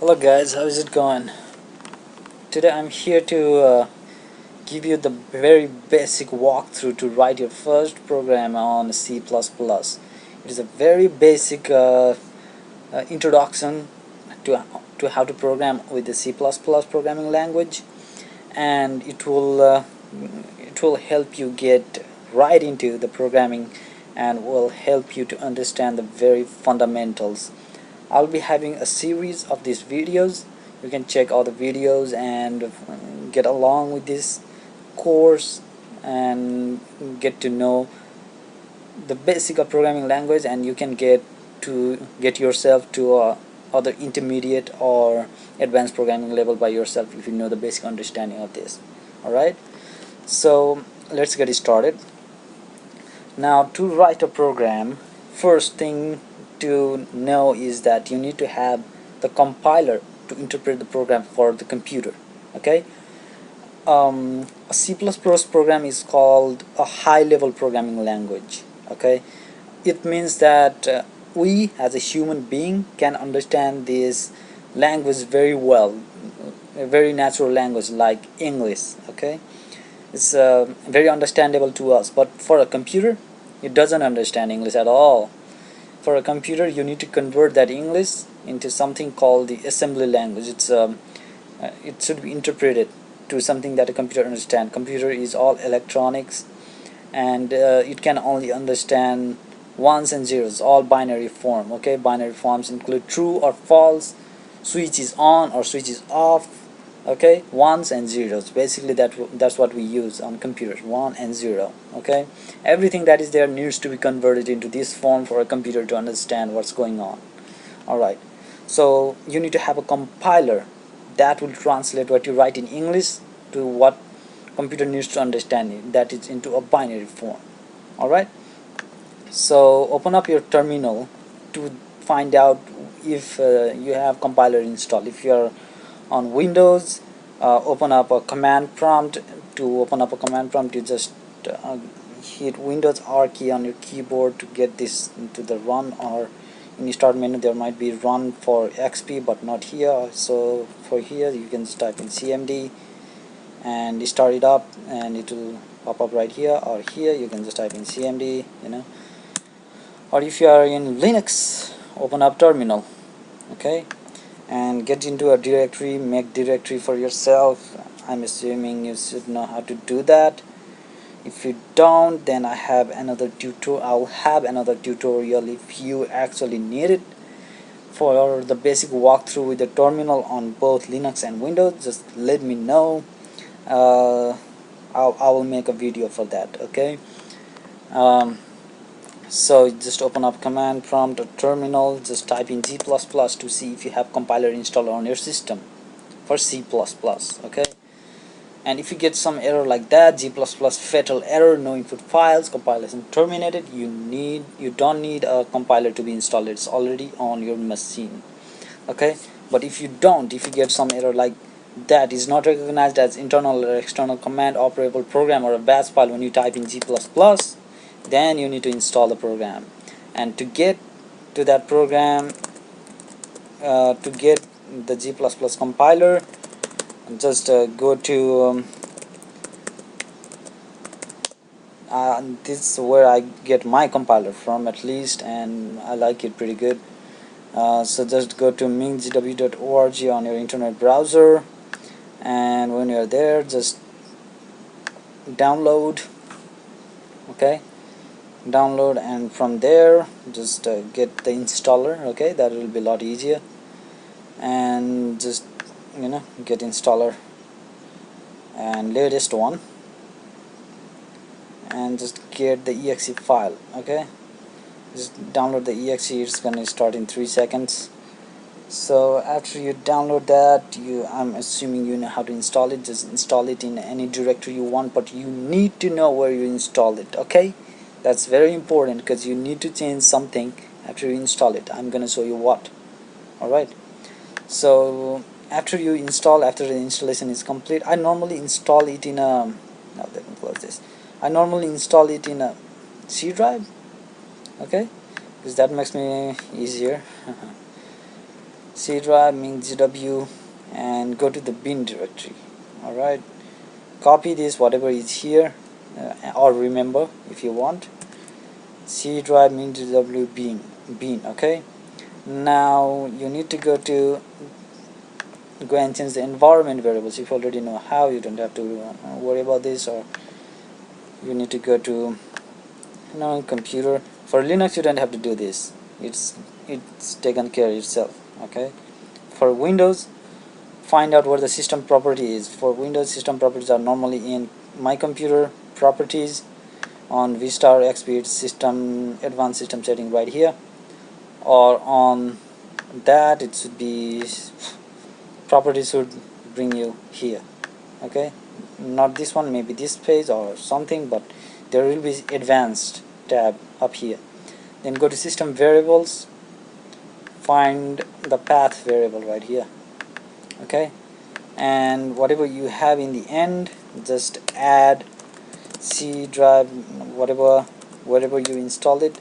Hello guys, how is it going? Today I'm here to give you the very basic walkthrough to write your first program on C++. It is a very basic introduction to how to program with the C++ programming language, and it will help you get right into the programming and will help you to understand the very fundamentals. I'll be having a series of these videos. You can check all the videos and get along with this course and get to know the basic of programming language, and you can get yourself to other intermediate or advanced programming level by yourself if you know the basic understanding of this. Alright, so let's get started. Now, to write a program, first thing to know is that you need to have the compiler to interpret the program for the computer. Okay, a C++ program is called a high-level programming language. Okay, it means that we as a human being can understand this language very well, a very natural language like English. Okay, it's very understandable to us, but for a computer it doesn't understand English at all. For a computer you need to convert that English into something called the assembly language. It should be interpreted to something that a computer understands. Computer is all electronics, and it can only understand ones and zeros, all binary form. Okay, binary forms include true or false, switch is on or switch is off. Okay, ones and zeros, basically that's what we use on computers, 1 and 0. Okay, everything that is there needs to be converted into this form for a computer to understand what's going on. Alright, so you need to have a compiler that will translate what you write in English to what computer needs to understand it, that is into a binary form. Alright, so open up your terminal to find out if you have compiler installed. If you're on Windows, open up a command prompt. To open up a command prompt, you just hit Windows R key on your keyboard to get this into the run, or in the start menu there might be run for XP, but not here. So for here you can just type in CMD and start it up, and it will pop up right here, or here you can just type in CMD, or if you are in Linux, open up terminal. Okay, and get into a directory, make directory for yourself. I'm assuming you should know how to do that. If you don't, then I'll have another tutorial if you actually need it for the basic walkthrough with the terminal on both Linux and Windows. Just let me know. I will make a video for that. Okay, so just open up command prompt or terminal, just type in G++ to see if you have compiler installed on your system for C++. Okay, and if you get some error like that, G++ fatal error, no input files, compilation terminated, you don't need a compiler to be installed. It's already on your machine. Okay, but if you get some error like that is not recognized as internal or external command operable program or a batch file when you type in G++, then you need to install the program. And to get to that program, to get the G++ compiler, just go to this is where I get my compiler from, at least, and I like it pretty good. So just go to mingzw.org on your internet browser, and when you're there, just download. Okay, download, and from there just get the installer. Okay, that will be a lot easier, and just get installer and latest one, and just get the exe file. Okay, just download the exe. It's gonna start in 3 seconds. So after you download that, I'm assuming you know how to install it. Just install it in any directory you want, but you need to know where you install it. Okay, that's very important, because you need to change something after you install it. I'm gonna show you what. Alright, so after the installation is complete, I normally install it in a now let me close this. I normally install it in a C drive. Okay, because that makes me easier. C drive min GW and go to the bin directory. Alright, copy this whatever is here, or remember if you want, C drive min GW bin. Okay, now you need to go and change the environment variables. If you already know how, you don't have to worry about this. Or you need to go to computer. For Linux you don't have to do this, it's taken care itself. Okay, for Windows, find out where the system property is. For Windows, system properties are normally in my computer properties on Vista or XP, system advanced system setting right here, or on that it should be properties should bring you here. Okay, not this one, maybe this page or something, but there will be advanced tab up here. Then go to system variables, find the path variable right here. Okay, and whatever you have in the end, just add C drive, whatever you installed it,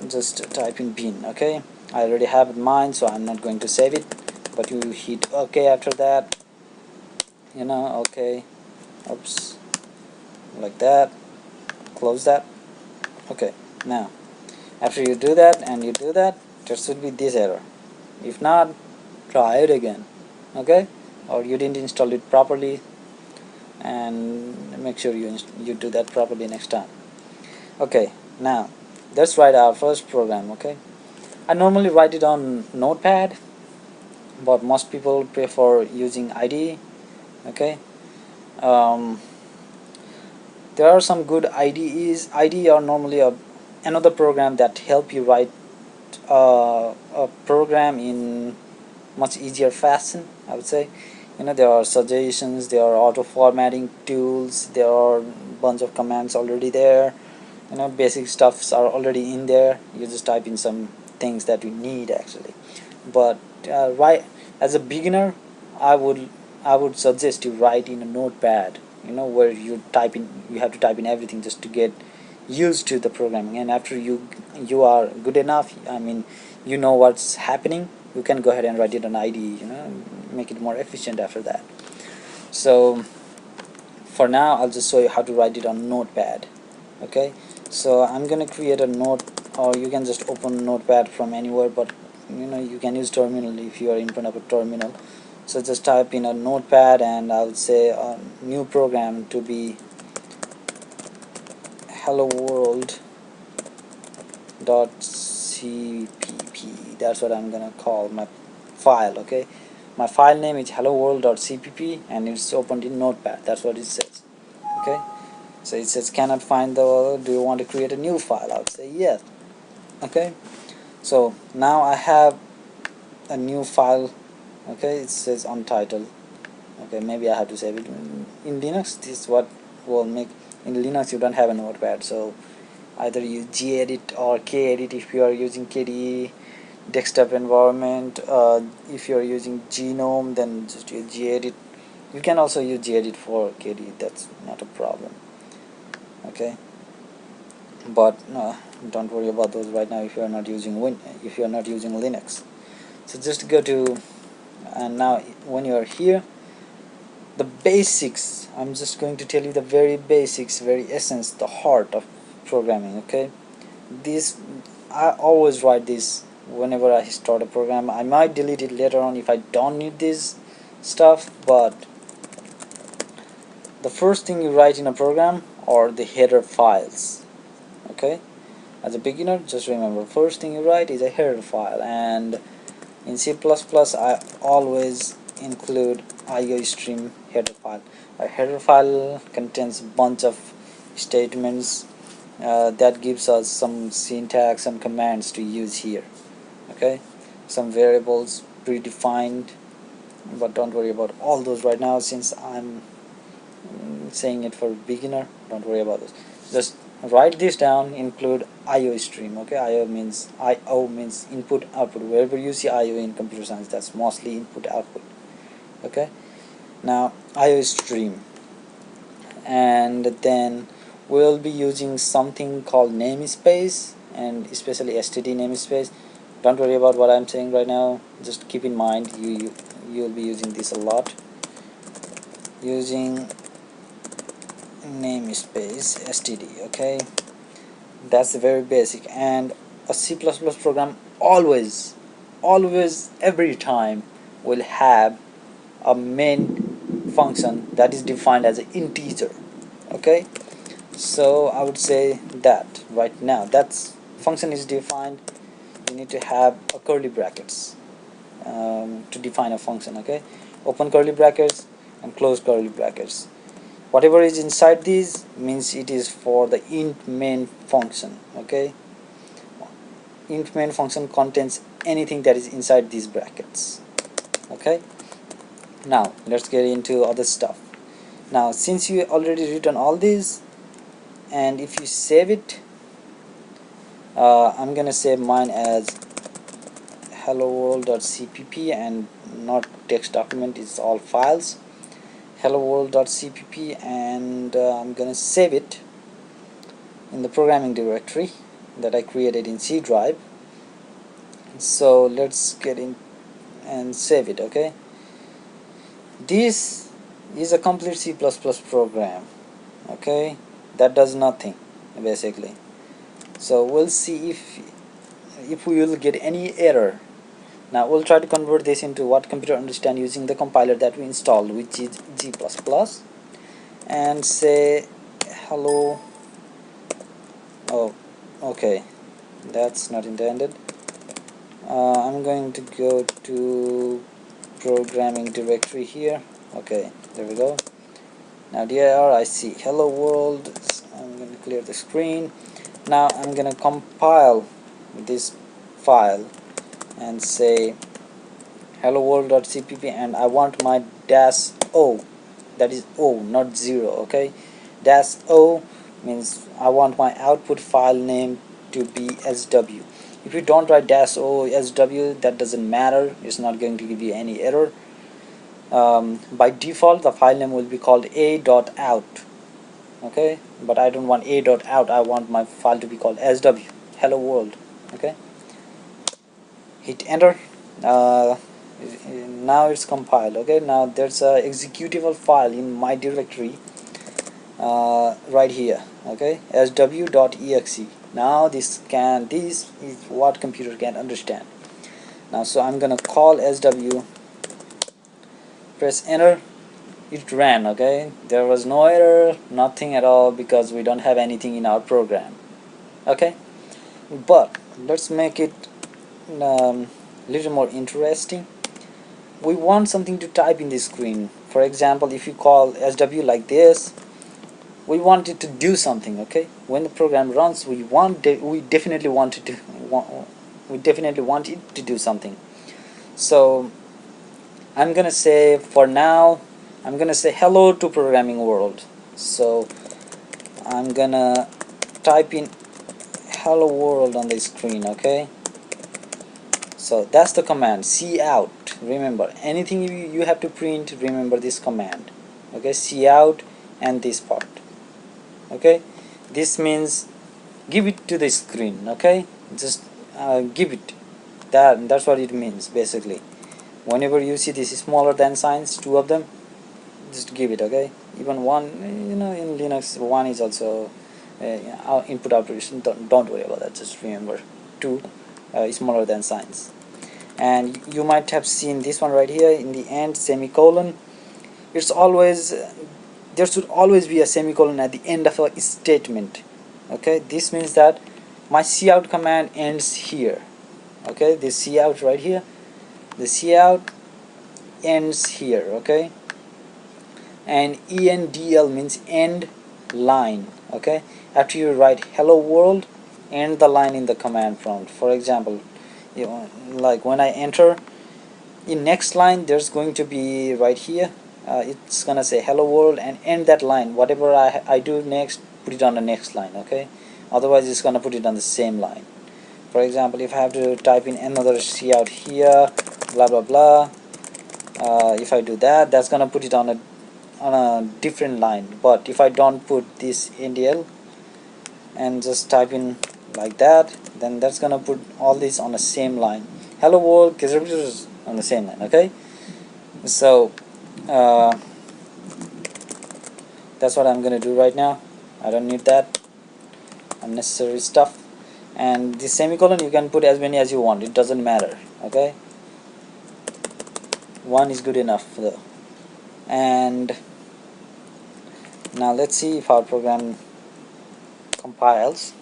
just type in bin. Okay, I already have it mine, so I'm not going to save it, but you hit OK after that, okay, oops, like that, close that. Okay, now after you do that and you do that, there should be this error. If not, try it again. Okay, or you didn't install it properly, and make sure you do that properly next time. Okay, now let's write our first program. Okay, I normally write it on Notepad, but most people prefer using IDE. Okay, there are some good IDEs. IDE are normally another program that help you write a program in much easier fashion, I would say. There are suggestions, there are auto formatting tools, there are bunch of commands already there. Basic stuffs are already in there. You just type in some things that you need actually. But right, as a beginner, I would suggest you write in a Notepad, where you have to type in everything just to get used to the programming. And after you are good enough, I mean, what's happening, you can go ahead and write it on IDE, make it more efficient after that. So for now, I'll just show you how to write it on Notepad. Okay, so I'm gonna create a note, or you can just open Notepad from anywhere, but you can use terminal if you are in front of a terminal. So just type in a Notepad, and I would say a new program to be hello world .cpp. That's what I'm gonna call my file. Okay, my file name is hello world.cpp, and it's opened in Notepad. That's what it says. Okay, so it says cannot find do you want to create a new file? I would say yes. Okay, so now I have a new file. Okay, it says untitled. Okay, maybe I have to save it. In Linux, this is what will make. In Linux, you don't have a Notepad, so either use gedit or kedit if you are using KDE desktop environment. If you are using GNOME, then just use gedit. You can also use gedit for KDE. That's not a problem. Okay, but don't worry about those right now if you are not using Linux. So just go to, and now when you are here, the basics, I'm just going to tell you the very basics, very essence, the heart of programming. Okay, this, I always write this whenever I start a program. I might delete it later on if I don't need this stuff, but the first thing you write in a program are the header files. Okay, as a beginner, just remember, first thing you write is a header file. And in C++, I always include IOStream header file. A header file contains a bunch of statements that gives us some syntax and commands to use here. Okay, some variables predefined, but don't worry about all those right now since I'm saying it for beginner. Don't worry about this. Just write this down, include IOStream. Okay, IO means input output. Wherever you see IO in computer science, that's mostly input output. Okay, now IOStream, and then we'll be using something called namespace, and especially std namespace. Don't worry about what I'm saying right now. Just keep in mind you'll be using this a lot, using namespace std. Okay, that's the very basic. And a C++ program always every time will have a main function that is defined as an integer. Okay, so I would say that right now that's function is defined, you need to have a curly brackets to define a function. Okay, open curly brackets and close curly brackets. Whatever is inside these means it is for the int main function. Okay, int main function contains anything that is inside these brackets. Okay, now let's get into other stuff. Now since you already written all these, and if you save it, I'm gonna save mine as hello world.cpp and not text document, it's all files, hello world.cpp, and I'm gonna save it in the programming directory that I created in C drive. So let's get in and save it. Okay, this is a complete C++ program. Okay, that does nothing basically. So we'll see if we will get any error. Now we'll try to convert this into what computer understand using the compiler that we installed, which is G++, and say hello. Oh, okay, that's not intended. I'm going to go to programming directory here. Okay, there we go. Now there I see hello world. I'm going to clear the screen. Now I'm going to compile this file and say hello world.cpp, and I want my dash o, that is o, not 0. Okay, dash o means I want my output file name to be sw. If you don't write dash o sw, that doesn't matter, it's not going to give you any error. By default the file name will be called a.out. Okay, but I don't want a.out, I want my file to be called sw, hello world. Okay, hit enter. Now it's compiled. Okay, now there's a executable file in my directory right here. Okay, sw.exe. now this is what computer can understand. Now so I'm gonna call sw, press enter, it ran. Okay, there was no error, nothing at all, because we don't have anything in our program. Okay, but let's make it little more interesting. We want something to type in the screen. For example, if you call sw like this, we want it to do something. Okay, when the program runs, we definitely want it to do something. So I'm gonna say, for now, I'm gonna say hello to programming world. So I'm gonna type in hello world on the screen. Okay, so that's the command, cout. Remember, anything you have to print, remember this command. Okay, cout and this part. Okay, this means give it to the screen. Okay, just give it. That's what it means basically. Whenever you see this smaller than signs, two of them, just give it. Okay, even one, in Linux one is also input output. Don't worry about that, just remember two smaller than signs. And you might have seen this one right here in the end, semicolon. It's always there should always be a semicolon at the end of a statement. Okay, this means that my cout command ends here. Okay, this cout right here, the cout ends here. Okay, and endl means end line. Okay, after you write hello world, end the line in the command prompt. For example, like when I enter in next line, there's going to be right here, it's gonna say hello world and end that line. Whatever I do next, put it on the next line. Okay, otherwise it's gonna put it on the same line. For example, if I have to type in another cout here, blah blah blah, if I do that, that's gonna put it on a different line. But if I don't put this ndl and just type in like that, then that's gonna put all these on the same line. Hello world on the same line. Okay, so that's what I'm gonna do right now. I don't need that unnecessary stuff. And the semicolon you can put as many as you want, it doesn't matter. Okay, one is good enough though. And now let's see if our program compiles.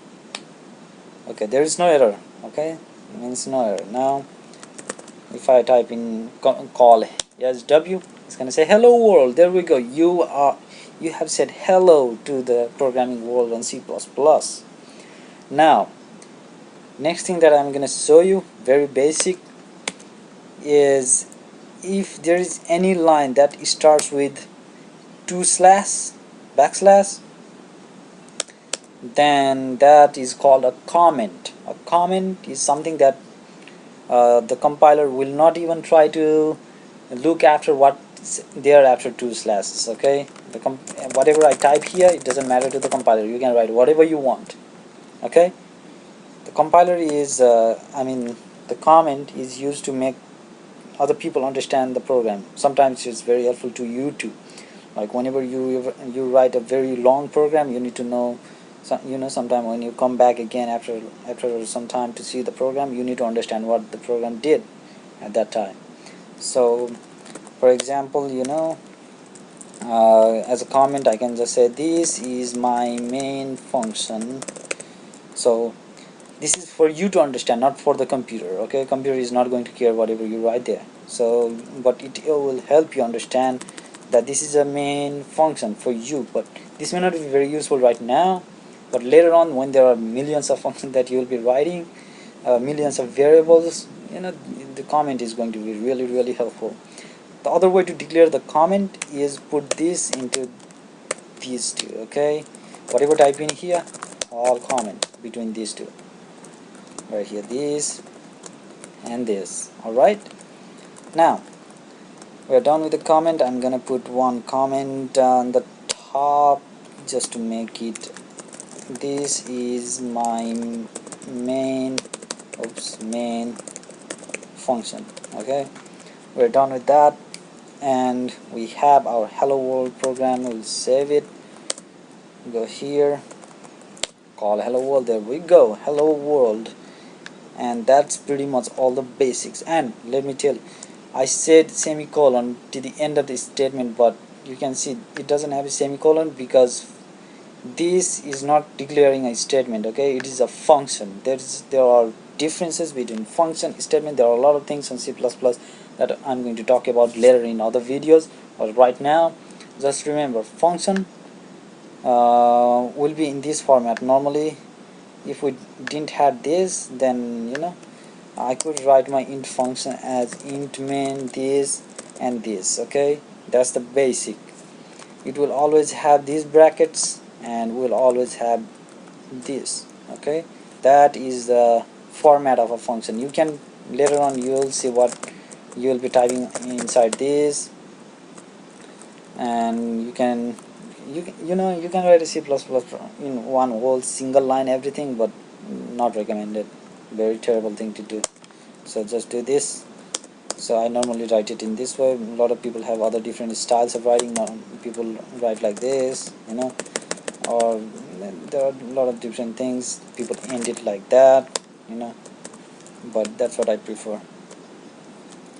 Okay, there is no error. Okay, means no error. Now if I type in call SW, it's gonna say hello world. There we go. You have said hello to the programming world on C++. Now next thing that I'm gonna show you, very basic, is if there is any line that starts with 2/ backslash, then that is called a comment. A comment is something that the compiler will not even try to look after what's there after 2/. Okay, whatever I type here, it doesn't matter to the compiler. You can write whatever you want. Okay, the compiler is the comment is used to make other people understand the program. Sometimes it's very helpful to you too. Like whenever you write a very long program, you need to know. Sometime when you come back again after some time to see the program, you need to understand what the program did at that time. So for example, as a comment I can just say this is my main function. So this is for you to understand, not for the computer. Okay, computer is not going to care whatever you write there. So but it will help you understand that this is a main function for you. But this may not be very useful right now, but later on when there are millions of functions that you will be writing, millions of variables, the comment is going to be really helpful. The other way to declare the comment is put this into these two. Okay, whatever type in here, all comment between these two, right here, this and this. Alright, now we're done with the comment. I'm gonna put one comment on the top just to make it, this is my main main function. Okay, we're done with that, and we have our hello world program. We'll save it, go here, call hello world. There we go, hello world. And that's pretty much all the basics. And let me tell you, I said semicolon to the end of the statement, but you can see it doesn't have a semicolon because this is not declaring a statement. Okay, it is a function. There are differences between function statement. There are a lot of things on C++ that I'm going to talk about later in other videos, but right now just remember, function will be in this format. Normally if we didn't have this, then I could write my int function as int main this and this. Okay, that's the basic. It will always have these brackets and will always have this. Okay, that is the format of a function. You can later on, you will see what you will be typing inside this, and you can write a C++ in one whole single line everything, but not recommended, very terrible thing to do. So just do this. So I normally write it in this way. A lot of people have other different styles of writing. People write like this, or there are a lot of different things. People end it like that, but that's what I prefer.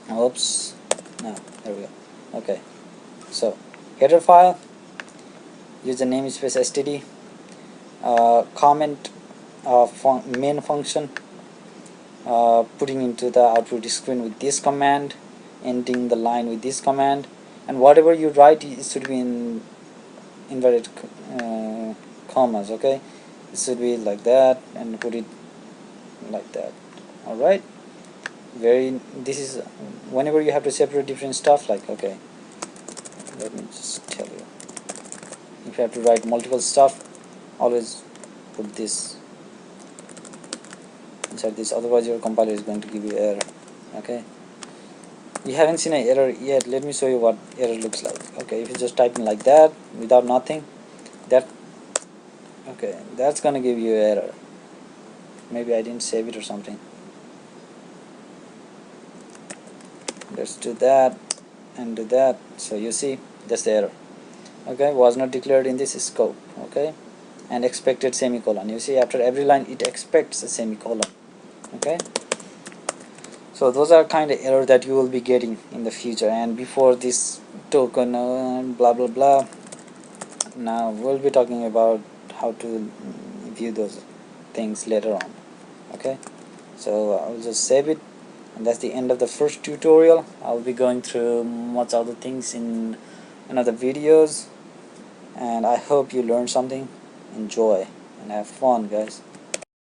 Oops, no, there we go. Okay, so header file, use the namespace std, comment main function, putting into the output screen with this command, ending the line with this command, and whatever you write, it should be in inverted commas. Okay, it should be like that, and put it like that. Alright, this is whenever you have to separate different stuff, like, okay, let me just tell you, if you have to write multiple stuff, always put this inside this, otherwise your compiler is going to give you error. Okay, you haven't seen an error yet. Let me show you what error looks like. Okay, if you just type in like that without nothing, that's gonna give you error. maybe I didn't save it or something. Let's do that and do that. So you see that's the error. Okay, was not declared in this scope. Okay, and expected semicolon. You see after every line it expects a semicolon. Okay, so those are kind of error that you will be getting in the future. And before this token blah blah blah, now we'll be talking about how to view those things later on. Okay, so I'll just save it, and that's the end of the first tutorial. I'll be going through much other things in another videos, and I hope you learned something. Enjoy and have fun, guys.